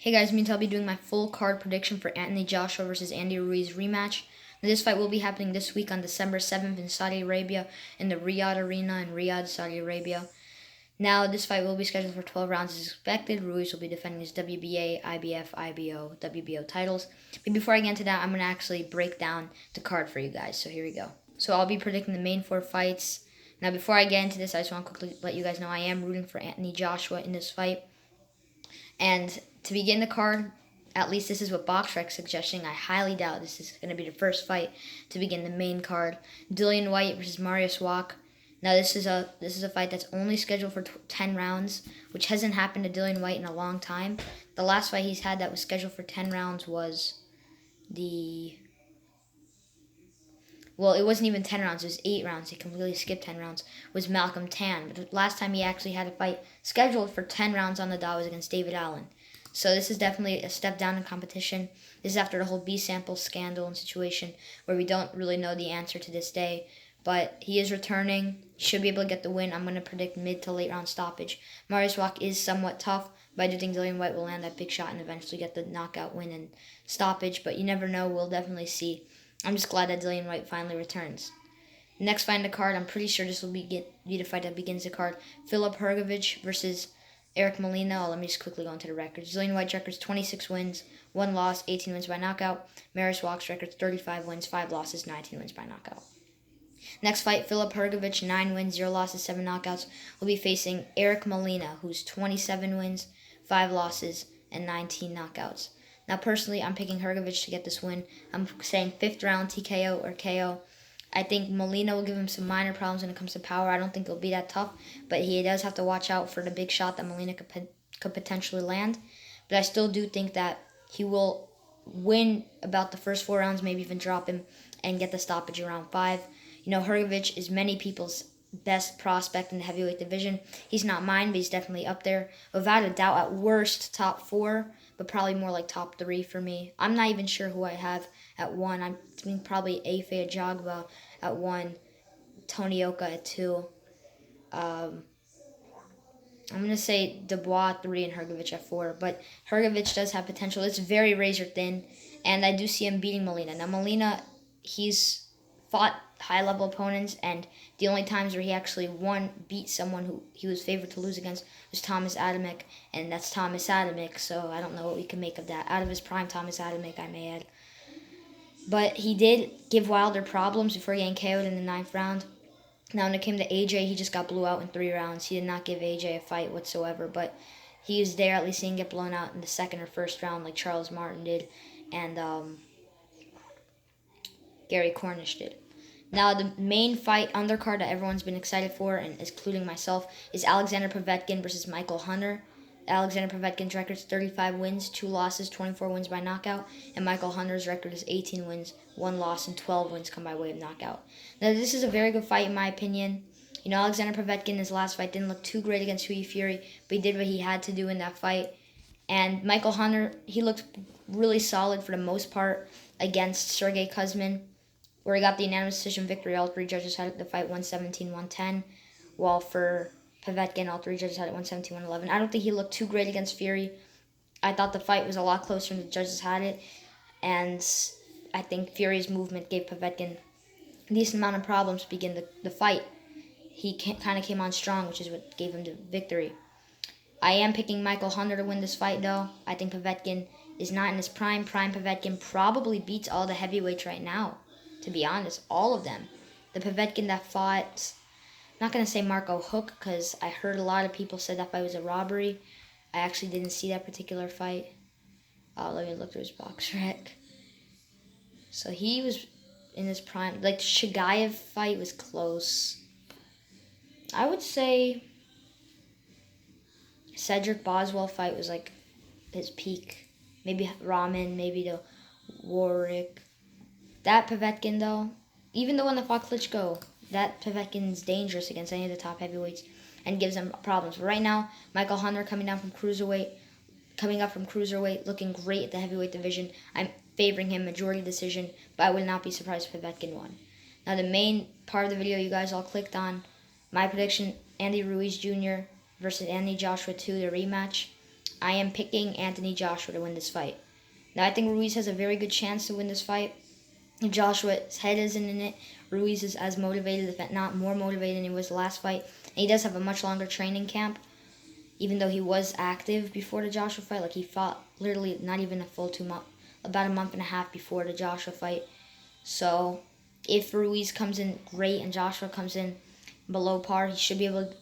Hey guys, I'll be doing my full card prediction for Anthony Joshua versus Andy Ruiz rematch. Now, this fight will be happening this week on December 7th in Saudi Arabia in the Riyadh Arena in Riyadh, Saudi Arabia. Now, this fight will be scheduled for 12 rounds as expected. Ruiz will be defending his WBA, IBF, IBO, WBO titles. But before I get into that, I'm going to actually break down the card for you guys. So here we go. So I'll be predicting the main four fights. Now, before I get into this, I just want to quickly let you guys know I am rooting for Anthony Joshua in this fight. And to begin the card, at least this is what BoxRec suggesting. I highly doubt this is going to be the first fight to begin the main card. Dillian Whyte versus Mariusz Wach. Now this is a fight that's only scheduled for 10 rounds, which hasn't happened to Dillian Whyte in a long time. The last fight he's had that was scheduled for 10 rounds was it wasn't even 10 rounds, it was 8 rounds. He completely skipped 10 rounds. Was Malcolm Tan. But the last time he actually had a fight scheduled for 10 rounds on the dot was against David Allen. So this is definitely a step down in competition. This is after the whole B-sample scandal and situation where we don't really know the answer to this day. But he is returning. Should be able to get the win. I'm going to predict mid to late round stoppage. Mariusz Wach is somewhat tough, but I do think Dillian Whyte will land that big shot and eventually get the knockout win and stoppage. But you never know. We'll definitely see. I'm just glad that Dillian Whyte finally returns. Next fight in the card, I'm pretty sure this will be the fight that begins the card. Filip Hrgović versus Eric Molina. Let me just quickly go into the records. Dillian Whyte's records 26 wins, 1 loss, 18 wins by knockout. Mariusz Wach's records 35 wins, 5 losses, 19 wins by knockout. Next fight, Filip Hrgović, 9 wins, 0 losses, 7 knockouts, will be facing Eric Molina, who's 27 wins, 5 losses, and 19 knockouts. Now, personally, I'm picking Hrgović to get this win. I'm saying 5th round TKO or KO. I think Molina will give him some minor problems when it comes to power. I don't think it'll be that tough, but he does have to watch out for the big shot that Molina could potentially land. But I still do think that he will win about the first 4 rounds, maybe even drop him and get the stoppage around 5. You know, Hrgović is many people's best prospect in the heavyweight division. He's not mine, but he's definitely up there. Without a doubt, at worst, top 4, but probably more like top 3 for me. I'm not even sure who I have at 1. I'm thinking probably Afe Ajagba at 1, Tony Oka at 2. I'm going to say Dubois at 3 and Hrgović at 4. But Hrgović does have potential. It's very razor thin, and I do see him beating Molina. Now, Molina, he's fought high-level opponents, and the only times where he actually beat someone who he was favored to lose against was Thomas Adamek, and that's Thomas Adamek, so I don't know what we can make of that. Out of his prime, Thomas Adamek, I may add. But he did give Wilder problems before getting KO'd in the 9th round. Now, when it came to AJ, he just got blew out in 3 rounds. He did not give AJ a fight whatsoever, but he was there. At least he didn't get blown out in the 2nd or 1st round like Charles Martin did, and Gary Cornish did. Now, the main fight undercard that everyone's been excited for, and including myself, is Alexander Povetkin versus Michael Hunter. Alexander Povetkin's record is 35 wins, 2 losses, 24 wins by knockout, and Michael Hunter's record is 18 wins, 1 loss, and 12 wins come by way of knockout. Now, this is a very good fight in my opinion. You know, Alexander Povetkin in his last fight didn't look too great against Hughie Fury, but he did what he had to do in that fight. And Michael Hunter, he looked really solid for the most part against Sergey Kuzmin, where he got the unanimous decision victory. All 3 judges had the fight 117-110, while for Povetkin, all 3 judges had it 117-111. I don't think he looked too great against Fury. I thought the fight was a lot closer than the judges had it, and I think Fury's movement gave Povetkin a decent amount of problems to begin the fight. He kind of came on strong, which is what gave him the victory. I am picking Michael Hunter to win this fight, though. I think Povetkin is not in his prime. Prime Povetkin probably beats all the heavyweights right now. To be honest, all of them. The Povetkin that fought, I'm not going to say Marco Huck, because I heard a lot of people said that fight was a robbery. I actually didn't see that particular fight. Let me look through his BoxRec. So he was in his prime. Like, the Shigaev fight was close. I would say Cedric Boswell fight was like his peak. Maybe Rahman, maybe the Warwick. That Povetkin, though, even the one that fought Klitschko, that Povetkin's dangerous against any of the top heavyweights and gives them problems. But right now, Michael Hunter coming up from cruiserweight, looking great at the heavyweight division. I'm favoring him majority decision, but I would not be surprised if Povetkin won. Now, the main part of the video you guys all clicked on, my prediction, Andy Ruiz Jr. versus Anthony Joshua 2, the rematch. I am picking Anthony Joshua to win this fight. Now, I think Ruiz has a very good chance to win this fight. If Joshua's head isn't in it, Ruiz is as motivated, if not more motivated than he was the last fight. And he does have a much longer training camp, even though he was active before the Joshua fight. Like, he fought literally not even a full 2 months, about a month and a half before the Joshua fight. So, if Ruiz comes in great and Joshua comes in below par, he should be able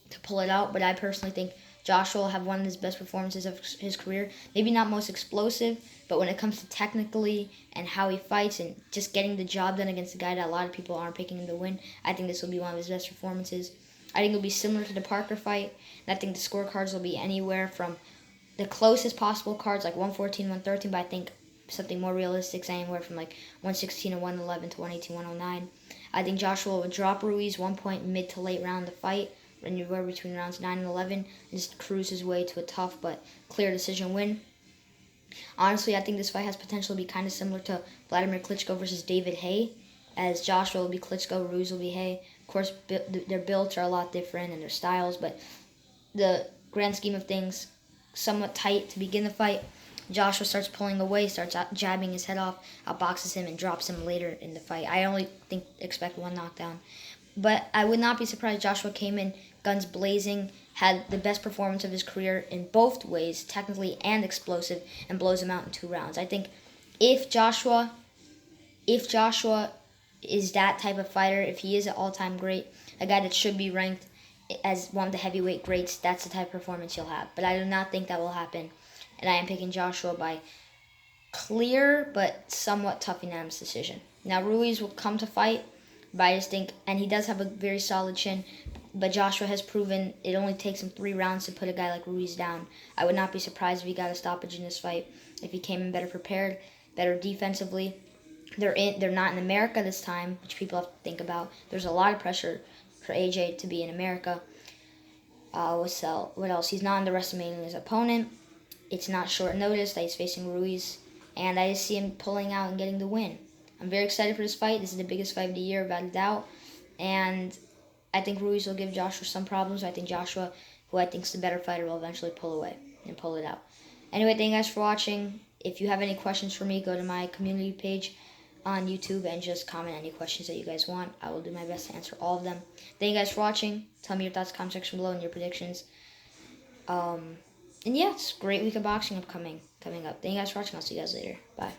to pull it out. But I personally think Joshua will have one of his best performances of his career. Maybe not most explosive, but when it comes to technically and how he fights and just getting the job done against a guy that a lot of people aren't picking him to win, I think this will be one of his best performances. I think it'll be similar to the Parker fight, and I think the scorecards will be anywhere from the closest possible cards, like 114, 113, but I think something more realistic is anywhere from like 116 and 111 to 118, 109. I think Joshua will drop Ruiz 1 point mid to late round of the fight, anywhere between rounds 9 and 11, and just cruise his way to a tough but clear decision win. Honestly, I think this fight has potential to be kind of similar to Vladimir Klitschko versus David Haye, as Joshua will be Klitschko, Ruiz will be Haye. Of course, their builds are a lot different and their styles, but the grand scheme of things, somewhat tight to begin the fight. Joshua starts pulling away, starts jabbing his head off, outboxes him, and drops him later in the fight. I only expect one knockdown. But I would not be surprised Joshua came in guns blazing, had the best performance of his career in both ways, technically and explosive, and blows him out in 2 rounds. I think if Joshua is that type of fighter, if he is an all-time great, a guy that should be ranked as one of the heavyweight greats, that's the type of performance he'll have. But I do not think that will happen, and I am picking Joshua by clear but somewhat tough unanimous decision. Now, Ruiz will come to fight, but I just think, and he does have a very solid chin, but Joshua has proven it only takes him 3 rounds to put a guy like Ruiz down. I would not be surprised if he got a stoppage in this fight, if he came in better prepared, better defensively. They're not in America this time, which people have to think about. There's a lot of pressure for AJ to be in America. What else? He's not underestimating his opponent. It's not short notice that he's facing Ruiz, and I just see him pulling out and getting the win. I'm very excited for this fight. This is the biggest fight of the year, without a doubt. And I think Ruiz will give Joshua some problems. I think Joshua, who I think is the better fighter, will eventually pull away and pull it out. Anyway, thank you guys for watching. If you have any questions for me, go to my community page on YouTube and just comment any questions that you guys want. I will do my best to answer all of them. Thank you guys for watching. Tell me your thoughts in the comment section below and your predictions. And yeah, it's a great week of boxing coming up. Thank you guys for watching. I'll see you guys later. Bye.